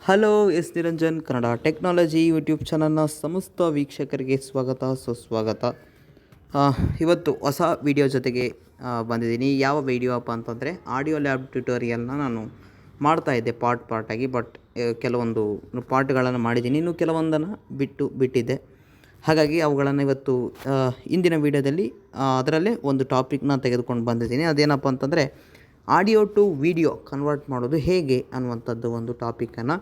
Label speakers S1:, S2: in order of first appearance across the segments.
S1: Hello S Niranjan Kannada technology YouTube ಚಾನಲ್ನ ಸಮಸ್ತ ವೀಕ್ಷಕರಿಗೆ ಸ್ವಾಗತ ಸುಸ್ವಾಗತ. ಇವತ್ತು ಹೊಸ ವಿಡಿಯೋ ಜೊತೆಗೆ ಬಂದಿದ್ದೀನಿ. ಯಾವ ವಿಡಿಯೋ ಅಪ್ಪ ಅಂತಂದರೆ ಆಡಿಯೋ ಲ್ಯಾಬ್ ಟ್ಯುಟೋರಿಯಲ್ನ ನಾನು ಮಾಡ್ತಾಯಿದ್ದೆ ಪಾರ್ಟಾಗಿ. ಬಟ್ ಕೆಲವೊಂದು ಪಾರ್ಟ್ಗಳನ್ನು ಮಾಡಿದ್ದೀನಿ, ಇನ್ನು ಕೆಲವೊಂದನ್ನು ಬಿಟ್ಟಿದ್ದೆ. ಹಾಗಾಗಿ ಅವುಗಳನ್ನು ಇವತ್ತು ಇಂದಿನ ವಿಡಿಯೋದಲ್ಲಿ ಅದರಲ್ಲೇ ಒಂದು ಟಾಪಿಕ್ನ ತೆಗೆದುಕೊಂಡು ಬಂದಿದ್ದೀನಿ. ಅದೇನಪ್ಪ ಅಂತಂದರೆ ಆಡಿಯೋ ಟು ವಿಡಿಯೋ ಕನ್ವರ್ಟ್ ಮಾಡೋದು ಹೇಗೆ ಅನ್ನುವಂಥದ್ದು ಒಂದು ಟಾಪಿಕನ್ನು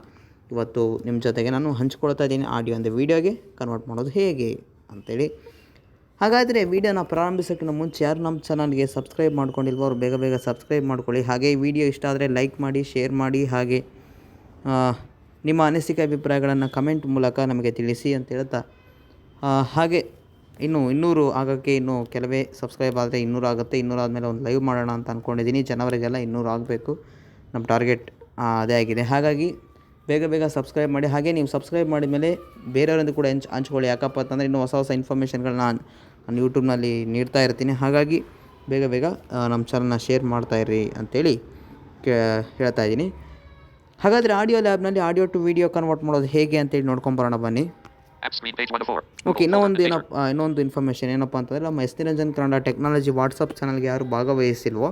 S1: ಇವತ್ತು ನಿಮ್ಮ ಜೊತೆಗೆ ನಾನು ಹಂಚ್ಕೊಳ್ತಾ ಇದ್ದೀನಿ. ಆಡಿಯೋ ಅಂದರೆ ವೀಡಿಯೋಗೆ ಕನ್ವರ್ಟ್ ಮಾಡೋದು ಹೇಗೆ ಅಂಥೇಳಿ. ಹಾಗಾದರೆ ವೀಡಿಯೋನ ಪ್ರಾರಂಭಿಸೋಕ್ಕಿಂತ ಮುಂಚೆ ಯಾರು ನಮ್ಮ ಚಾನಲ್ಗೆ ಸಬ್ಸ್ಕ್ರೈಬ್ ಮಾಡ್ಕೊಂಡಿಲ್ವೋ ಅವ್ರು ಬೇಗ ಬೇಗ ಸಬ್ಸ್ಕ್ರೈಬ್ ಮಾಡ್ಕೊಳ್ಳಿ. ಹಾಗೆ ವಿಡಿಯೋ ಇಷ್ಟ ಆದರೆ ಲೈಕ್ ಮಾಡಿ, ಶೇರ್ ಮಾಡಿ, ಹಾಗೆ ನಿಮ್ಮ ಅನಿಸಿಕೆ ಅಭಿಪ್ರಾಯಗಳನ್ನು ಕಮೆಂಟ್ ಮೂಲಕ ನಮಗೆ ತಿಳಿಸಿ ಅಂತ ಹೇಳ್ತಾ, ಹಾಗೆ ಇನ್ನು 200 ಆಗೋಕ್ಕೆ ಇನ್ನೂ ಕೆಲವೇ ಸಬ್ಸ್ಕ್ರೈಬ್ ಆದರೆ 200 ಆಗುತ್ತೆ. 200 ಆದಮೇಲೆ ಒಂದು ಲೈವ್ ಮಾಡೋಣ ಅಂತ ಅಂದ್ಕೊಂಡಿದ್ದೀನಿ. ಜನವರಿಗೆಲ್ಲ 200 ಆಗಬೇಕು, ನಮ್ಮ ಟಾರ್ಗೆಟ್ ಅದೇ ಆಗಿದೆ. ಹಾಗಾಗಿ ಬೇಗ ಬೇಗ ಸಬ್ಸ್ಕ್ರೈಬ್ ಮಾಡಿ. ಹಾಗೆ ನೀವು ಸಬ್ಸ್ಕ್ರೈಬ್ ಮಾಡಿದ ಮೇಲೆ ಬೇರೆಯವರಿಂದ ಕೂಡ ಹಂಚ್ಕೊಳ್ಳಿ. ಯಾಕಪ್ಪ ಅಂತಂದರೆ ಇನ್ನೂ ಹೊಸ ಹೊಸ ಇನ್ಫಾರ್ಮೇಷನ್ಗಳನ್ನ ನಾನು ಯೂಟ್ಯೂಬ್ನಲ್ಲಿ ನೀಡ್ತಾ ಇರ್ತೀನಿ. ಹಾಗಾಗಿ ಬೇಗ ಬೇಗ ನಮ್ಮ ಚಾನಲ್ನ ಶೇರ್ ಮಾಡ್ತಾಯಿರ್ರಿ ಅಂಥೇಳಿ ಹೇಳ್ತಾ ಇದ್ದೀನಿ. ಹಾಗಾದರೆ ಆಡಿಯೋ ಲ್ಯಾಬ್ನಲ್ಲಿ ಆಡಿಯೋ ಟು ವಿಡಿಯೋ ಕನ್ವರ್ಟ್ ಮಾಡೋದು ಹೇಗೆ ಅಂತೇಳಿ ನೋಡ್ಕೊಂಬರೋಣ ಬನ್ನಿ. ಓಕೆ, ಇನ್ನೊಂದು ಇನ್ಫಾರ್ಮೇಷನ್ ಏನಪ್ಪ ಅಂತಂದರೆ ನಮ್ಮ S Niranjan Kannada technology WhatsApp ಚಾನಲ್ಗೆ ಯಾರು ಭಾಗವಹಿಸಿಲ್ವೋ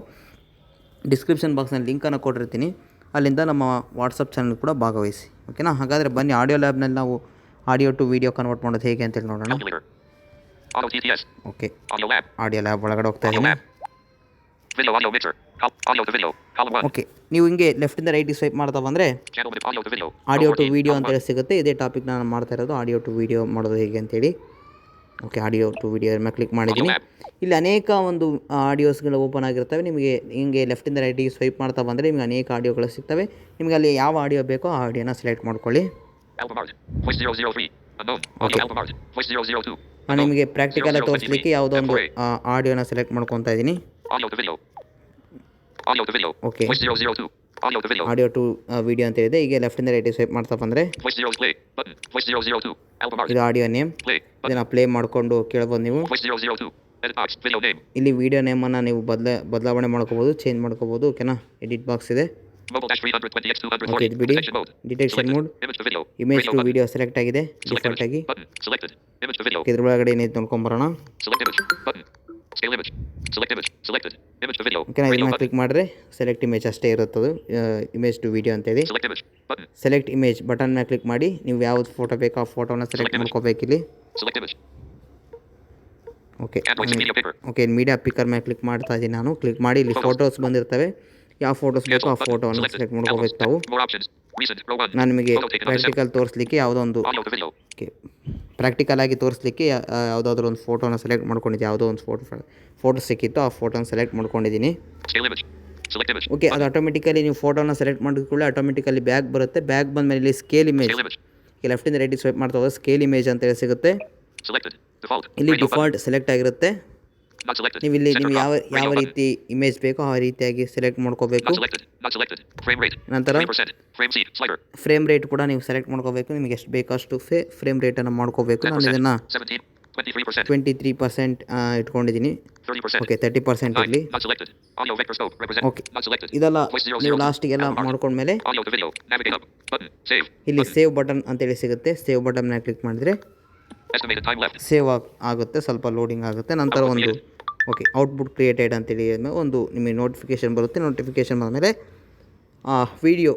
S1: ಡಿಸ್ಕ್ರಿಪ್ಷನ್ ಬಾಕ್ಸ್ನಲ್ಲಿ ಲಿಂಕನ್ನು ಕೊಟ್ಟಿರ್ತೀನಿ, ಅಲ್ಲಿಂದ ನಮ್ಮ ವಾಟ್ಸಪ್ ಚಾನಲ್ ಕೂಡ ಭಾಗವಹಿಸಿ. ಓಕೆನಾ? ಹಾಗಾದರೆ ಬನ್ನಿ, ಆಡಿಯೋ ಲ್ಯಾಬ್ನಲ್ಲಿ ನಾವು ಆಡಿಯೋ ಟು ವಿಡಿಯೋ ಕನ್ವರ್ಟ್ ಮಾಡೋದು ಹೇಗೆ ಅಂತೇಳಿ ನೋಡೋಣ. ಓಕೆ, ಆಡಿಯೋ ಲ್ಯಾಬ್ ಒಳಗಡೆ ಹೋಗ್ತಾ ಇದ್ದೀನಿ. ಓಕೆ, ನೀವು ಹಿಂಗೆ ಲೆಫ್ಟಿಂದ ರೈಟಿಗೆ ಸ್ವೈಪ್ ಮಾಡ್ತಾ ಬಂದರೆ ಆಡಿಯೋ ಟು ವಿಡಿಯೋ ಅಂತೇಳಿ ಸಿಗುತ್ತೆ. ಇದೇ ಟಾಪಿಕ್ ನಾನು ಮಾಡ್ತಾ ಇರೋದು, ಆಡಿಯೋ ಟು ವಿಡಿಯೋ ಮಾಡೋದು ಹೇಗೆ ಅಂತೇಳಿ. ಓಕೆ, ಆಡಿಯೋ ಟು ವಿಡಿಯೋ ಮೇಲೆ ಕ್ಲಿಕ್ ಮಾಡಿದ್ದೀನಿ. ಇಲ್ಲಿ ಅನೇಕ ಒಂದು ಆಡಿಯೋಸ್ಗಳು ಓಪನ್ ಆಗಿರ್ತವೆ. ನಿಮಗೆ ಹಿಂಗೆ ಲೆಫ್ಟಿಂದ ರೈಟಿಗೆ ಸ್ವೈಪ್ ಮಾಡ್ತಾ ಬಂದರೆ ನಿಮಗೆ ಅನೇಕ ಆಡಿಯೋಗಳು ಸಿಗ್ತವೆ. ನಿಮಗೆ ಅಲ್ಲಿ ಯಾವ ಆಡಿಯೋ ಬೇಕೋ ಆ ಆಡಿಯೋನ ಸೆಲೆಕ್ಟ್ ಮಾಡ್ಕೊಳ್ಳಿ. ನಾನು ನಿಮಗೆ ಪ್ರಾಕ್ಟಿಕಲಾಗಿ ತೋರಿಸಲಿಕ್ಕೆ ಯಾವುದೋ ಒಂದು ಆಡಿಯೋನ ಸೆಲೆಕ್ಟ್ ಮಾಡ್ಕೊತಾ ಇದ್ದೀನಿ. ಓಕೆ, ಆಡಿಯೋ ಟು ವಿಡಿಯೋ ಅಂತ ಇದೆ. ಈಗ ಲೆಫ್ಟಿಂದ ರೈಟಿಗೆ ಸ್ವೈಪ್ ಮಾಡ್ತಾ ಬಂದರೆ ಇದು ಆಡಿಯೋ ನೇಮ್. ಇದನ್ನು ಪ್ಲೇ ಮಾಡಿಕೊಂಡು ಕೇಳ್ಬೋದು ನೀವು. ಇಲ್ಲಿ ವಿಡಿಯೋ ನೇಮನ್ನು ನೀವು ಬದಲಾವಣೆ ಮಾಡ್ಕೋಬೋದು, ಚೇಂಜ್ ಮಾಡ್ಕೋಬೋದು. ಓಕೆನಾ? ಎಡಿಟ್ ಬಾಕ್ಸ್ ಇದೆ. ಓಕೆ, ಇದು ಬಿಡಿ. Detection mode, image to video select ಆಗಿದೆ ಡಿಫಾಲ್ಟ್ ಆಗಿ. ಇದ್ರೊಳಗಡೆ ಏನಿದೆ ನೋಡ್ಕೊಂಬರೋಣ. ಓಕೆ, ನಾವು ಇದನ್ನ ಕ್ಲಿಕ್ ಮಾಡಿದ್ರೆ ಸೆಲೆಕ್ಟ್ ಇಮೇಜ್ ಅಷ್ಟೇ ಇರುತ್ತದು, ಇಮೇಜ್ ಟು ವಿಡಿಯೋ ಅಂತೇಳಿ. ಸೆಲೆಕ್ಟ್ ಇಮೇಜ್ ಬಟನ್ ಮೇಲೆ ಕ್ಲಿಕ್ ಮಾಡಿ ನೀವು ಯಾವ್ದು ಫೋಟೋ ಬೇಕೋ ಆ ಫೋಟೋನ ಸೆಲೆಕ್ಟ್ ಮಾಡ್ಕೋಬೇಕಿಲ್ಲಿ. ಓಕೆ, ಮೀಡಿಯಾ ಪಿಕ್ಕರ್ ಮೇಲೆ ಕ್ಲಿಕ್ ಮಾಡ್ತಾ ಇದ್ದೀನಿ ನಾನು. ಕ್ಲಿಕ್ ಮಾಡಿ ಇಲ್ಲಿ ಫೋಟೋಸ್ ಬಂದಿರ್ತವೆ, ಯಾವ ಫೋಟೋಸ್ ಬೇಕೋ ಆ ಫೋಟೋವನ್ನು ಸೆಲೆಕ್ಟ್ ಮಾಡ್ಕೋಬೇಕು ತಾವು. ನಾನು ನಿಮಗೆ ಪ್ರಾಕ್ಟಿಕಲ್ ತೋರಿಸ್ಲಿಕ್ಕೆ ಯಾವುದೋ ಒಂದು ಪ್ರಾಕ್ಟಿಕಲ್ ಆಗಿ ತೋರಿಸ್ಲಿಕ್ಕೆ ಯಾವುದಾದ್ರೂ ಒಂದು ಫೋಟೋನ ಸೆಲೆಕ್ಟ್ ಮಾಡ್ಕೊಂಡಿದ್ದೆ. ಯಾವುದೋ ಒಂದು ಫೋಟೋ ಸಿಕ್ಕಿತ್ತು, ಆ ಫೋಟೋನ ಸೆಲೆಕ್ಟ್ ಮಾಡ್ಕೊಂಡಿದ್ದೀನಿ. ಓಕೆ, ಅದು ಆಟೋಮೆಟಿಕಲಿ ನೀವು ಫೋಟೋನ ಸೆಲೆಕ್ಟ್ ಮಾಡಿದ ಕೂಡಲೇ ಆಟೋಮೆಟಿಕಲಿ ಬ್ಯಾಗ್ ಬರುತ್ತೆ. ಬ್ಯಾಗ್ ಬಂದಮೇಲೆ ಇಲ್ಲಿ ಸ್ಕೇಲ್ ಇಮೇಜ್, ಲೆಫ್ಟಿಂದ ರೈಟಿಗೆ ಸ್ವೈಪ್ ಮಾಡ್ತಾ ಹೋದ್ರೆ ಸ್ಕೇಲ್ ಇಮೇಜ್ ಅಂತೇಳಿ ಸಿಗುತ್ತೆ. ಇಲ್ಲಿ ಡಿಫಾಲ್ಟ್ ಸೆಲೆಕ್ಟ್ ಆಗಿರುತ್ತೆ. ನೀವು ಇಲ್ಲಿ ನೀವು ಯಾವ ರೀತಿ ಇಮೇಜ್ ಬೇಕೋ ಆ ರೀತಿಯಾಗಿ ಸೆಲೆಕ್ಟ್ ಮಾಡ್ಕೋಬೇಕು. ನಂತರ ಫ್ರೇಮ್ ರೇಟ್ ಕೂಡ ನೀವು ಸೆಲೆಕ್ಟ್ ಮಾಡ್ಕೋಬೇಕು. ನಿಮಗೆ ಎಷ್ಟು ಬೇಕೋ ಅಷ್ಟು ಫ್ರೇಮ್ ರೇಟನ್ನು ಮಾಡ್ಕೋಬೇಕು. ನಾನು ಇದನ್ನು 23% ಇಟ್ಕೊಂಡಿದ್ದೀನಿ. ಓಕೆ, 30% ಇರಲಿ. ಓಕೆ, ಇದೆಲ್ಲ ನೀವು ಲಾಸ್ಟಿಗೆಲ್ಲ ಮಾಡ್ಕೊಂಡ್ಮೇಲೆ ಇಲ್ಲಿ ಸೇವ್ ಬಟನ್ ಅಂತೇಳಿ ಸಿಗುತ್ತೆ. ಸೇವ್ ಬಟನ್ನ ಕ್ಲಿಕ್ ಮಾಡಿದರೆ ಸೇವ್ ಆಗುತ್ತೆ, ಸ್ವಲ್ಪ ಲೋಡಿಂಗ್ ಆಗುತ್ತೆ. ನಂತರ ಒಂದು ಔಟ್ಪುಟ್ ಕ್ರಿಯೇಟೆಡ್ ಅಂತೇಳಿ ಒಂದು ನಿಮಗೆ ನೋಟಿಫಿಕೇಷನ್ ಬರುತ್ತೆ. ನೋಟಿಫಿಕೇಷನ್ ಬಂದಮೇಲೆ ವಿಡಿಯೋ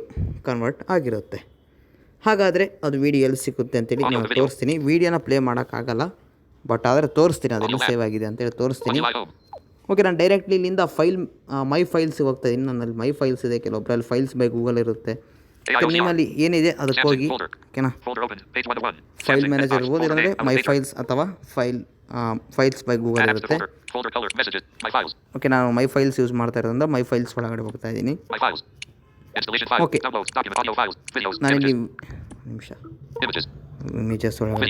S1: ಕನ್ವರ್ಟ್ ಆಗಿರುತ್ತೆ. ಹಾಗಾದರೆ ಅದು ವಿಡಿಯೋ ಎಲ್ಲಿ ಸಿಗುತ್ತೆ ಅಂತೇಳಿ ನಾನು ತೋರಿಸ್ತೀನಿ. ವೀಡಿಯೋನ ಪ್ಲೇ ಮಾಡೋಕ್ಕಾಗಲ್ಲ, ಬಟ್ ಆದರೆ ತೋರಿಸ್ತೀನಿ ಅದೆಲ್ಲ ಸೇವ್ ಆಗಿದೆ ಅಂತೇಳಿ ತೋರಿಸ್ತೀನಿ. ಓಕೆ, ನಾನು ಡೈರೆಕ್ಟ್ಲಿ ಇಲ್ಲಿಂದ ಮೈ ಫೈಲ್ಸಿಗೆ ಹೋಗ್ತಾ ಇದ್ದೀನಿ. ನನ್ನಲ್ಲಿ ಮೈ ಫೈಲ್ಸ್ ಇದೆ, ಕೆಲವೊಬ್ಬರಲ್ಲಿ ಫೈಲ್ಸ್ ಬೈ ಗೂಗಲ್ ಇರುತ್ತೆ. ನಿಮ್ಮಲ್ಲಿ ಏನಿದೆ ಅದಕ್ಕೆ ಹೋಗಿ. ಓಕೆನಾ? ಫೈಲ್ ಮ್ಯಾನೇಜರ್ ಇರ್ಬೋದು, ಇಲ್ಲಾಂದರೆ ಮೈ ಫೈಲ್ಸ್ ಅಥವಾ ಫೈಲ್ಸ್ ಬೈ ಗೂಗಲ್ ಇರುತ್ತೆ. ಓಕೆ, ನಾನು ಮೈ ಫೈಲ್ಸ್ ಯೂಸ್ ಮಾಡ್ತಾ ಇರೋದ್ರಿಂದ ಮೈ ಫೈಲ್ಸ್ ಒಳಗಡೆ ಹೋಗ್ತಾ ಇದ್ದೀನಿ. ಓಕೆ, ನಾನಿಲ್ಲಿ ಇಮೇಜಸ್ ಒಳಗಡೆ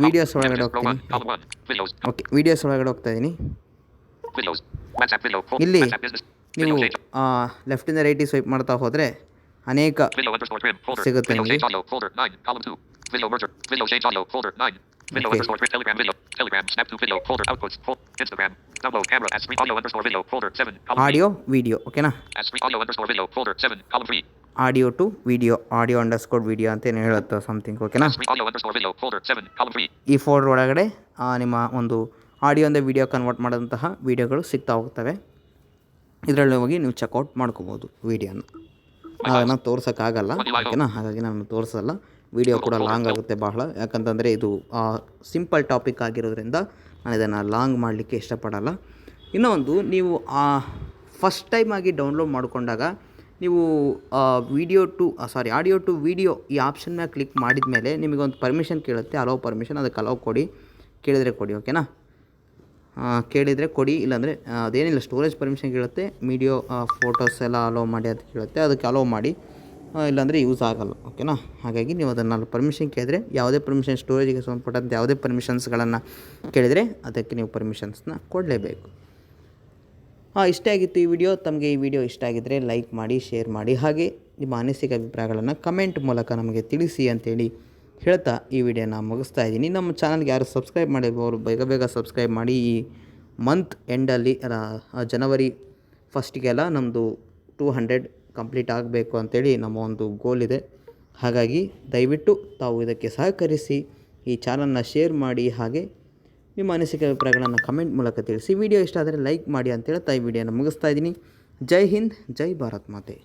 S1: ವೀಡಿಯೋಸ್ ಒಳಗಡೆ ಹೋಗ್ತೀನಿ. ಓಕೆ, ವೀಡಿಯೋಸ್ ಒಳಗಡೆ ಹೋಗ್ತಾ ಇದ್ದೀನಿ. ಇಲ್ಲಿ ನೀವು ಲೆಫ್ಟಿಂದ ರೈಟಿಗೆ ಸ್ವೈಪ್ ಮಾಡ್ತಾ ಹೋದರೆ ಅನೇಕ ಸಿಗುತ್ತೆ ನಿಮಗೆ. Audio video. ಓಕೆನಾ? Audio to video, audio underscore video ಅಂತೇನು ಹೇಳುತ್ತೆ ಸಮಥಿಂಗ್. ಓಕೆನಾ. ಈ ಫೋಲ್ಡರ್ ಒಳಗಡೆ ನಿಮ್ಮ ಒಂದು ಆಡಿಯೋಯಿಂದ ವಿಡಿಯೋ ಕನ್ವರ್ಟ್ ಮಾಡಿದಂತಹ ವೀಡಿಯೋಗಳು ಸಿಗ್ತಾ ಹೋಗ್ತವೆ. ಇದರಲ್ಲಿ ಹೋಗಿ ನೀವು ಚೆಕ್ಔಟ್ ಮಾಡ್ಕೋಬೋದು ವೀಡಿಯೋನ. ನಾನು ತೋರ್ಸೋಕ್ಕಾಗಲ್ಲ, ಓಕೆನಾ, ಹಾಗಾಗಿ ನಾನು ತೋರಿಸಲ್ಲ. ವೀಡಿಯೋ ಕೂಡ ಲಾಂಗ್ ಆಗುತ್ತೆ ಬಹಳ, ಯಾಕಂತಂದರೆ ಇದು ಸಿಂಪಲ್ ಟಾಪಿಕ್ ಆಗಿರೋದ್ರಿಂದ ನಾನು ಇದನ್ನು ಲಾಂಗ್ ಮಾಡಲಿಕ್ಕೆ ಇಷ್ಟಪಡಲ್ಲ. ಇನ್ನೂ ಒಂದು, ನೀವು ಫಸ್ಟ್ ಟೈಮ್ ಆಗಿ ಡೌನ್ಲೋಡ್ ಮಾಡಿಕೊಂಡಾಗ ನೀವು ಆಡಿಯೋ ಟು ವಿಡಿಯೋ ಈ ಆಪ್ಷನ್ ಮೇಲೆ ಕ್ಲಿಕ್ ಮಾಡಿದ ಮೇಲೆ ನಿಮಗೊಂದು ಪರ್ಮಿಷನ್ ಕೇಳುತ್ತೆ, ಅಲೋ ಪರ್ಮಿಷನ್. ಅದಕ್ಕೆ ಅಲೋ ಕೊಡಿ, ಕೇಳಿದರೆ ಕೊಡಿ, ಓಕೆನಾ. ಕೇಳಿದರೆ ಕೊಡಿ, ಇಲ್ಲಾಂದರೆ ಅದೇನಿಲ್ಲ, ಸ್ಟೋರೇಜ್ ಪರ್ಮಿಷನ್ ಕೇಳುತ್ತೆ. ವಿಡಿಯೋ ಫೋಟೋಸ್ ಎಲ್ಲ ಅಲೋ ಮಾಡಿ ಅಂತ ಕೇಳುತ್ತೆ, ಅದಕ್ಕೆ ಅಲೋ ಮಾಡಿ, ಇಲ್ಲಾಂದರೆ ಯೂಸ್ ಆಗಲ್ಲ, ಓಕೆನಾ. ಹಾಗಾಗಿ ನೀವು ಅದನ್ನು ಪರ್ಮಿಷನ್ ಕೇಳಿದರೆ, ಯಾವುದೇ ಪರ್ಮಿಷನ್, ಸ್ಟೋರೇಜಿಗೆ ಸಂಬಂಧಪಟ್ಟಂತೆ ಯಾವುದೇ ಪರ್ಮಿಷನ್ಸ್ಗಳನ್ನು ಕೇಳಿದರೆ ಅದಕ್ಕೆ ನೀವು ಪರ್ಮಿಷನ್ಸ್ನ ಕೊಡಲೇಬೇಕು. ಇಷ್ಟೇ ಆಗಿತ್ತು ಈ ವಿಡಿಯೋ. ತಮಗೆ ಈ ವಿಡಿಯೋ ಇಷ್ಟ ಆಗಿದ್ದರೆ ಲೈಕ್ ಮಾಡಿ, ಶೇರ್ ಮಾಡಿ, ಹಾಗೆ ನಿಮ್ಮ ಅನಿಸಿಕೆ ಅಭಿಪ್ರಾಯಗಳನ್ನು ಕಮೆಂಟ್ ಮೂಲಕ ನಮಗೆ ತಿಳಿಸಿ ಅಂತೇಳಿ ಹೇಳ್ತಾ ಈ ವಿಡಿಯೋನ ಮುಗಿಸ್ತಾ ಇದ್ದೀನಿ. ನಮ್ಮ ಚಾನಲ್ಗೆ ಯಾರು ಸಬ್ಸ್ಕ್ರೈಬ್ ಮಾಡಿರ್ಬೋದು ಬೇಗ ಸಬ್ಸ್ಕ್ರೈಬ್ ಮಾಡಿ. ಈ ಮಂತ್ ಎಂಡಲ್ಲಿ ಜನವರಿ ಫಸ್ಟಿಗೆಲ್ಲ ನಮ್ಮದು 200 ಕಂಪ್ಲೀಟ್ ಆಗಬೇಕು ಅಂತೇಳಿ ನಮ್ಮ ಒಂದು ಗೋಲ್ ಇದೆ. ಹಾಗಾಗಿ ದಯವಿಟ್ಟು ತಾವು ಇದಕ್ಕೆ ಸಹಕರಿಸಿ, ಈ ಚಾನಲ್ನ ಶೇರ್ ಮಾಡಿ, ಹಾಗೆ ನಿಮ್ಮ ಅನಿಸಿಕೆ ಅಭಿಪ್ರಾಯಗಳನ್ನು ಕಮೆಂಟ್ ಮೂಲಕ ತಿಳಿಸಿ. ವಿಡಿಯೋ ಇಷ್ಟ ಆದರೆ ಲೈಕ್ ಮಾಡಿ ಅಂತ ಹೇಳ್ತಾ ಈ ವಿಡಿಯೋನ ಮುಗಿಸ್ತಾ ಇದ್ದೀನಿ. ಜೈ ಹಿಂದ್, ಜೈ ಭಾರತ್ ಮಾತೆ.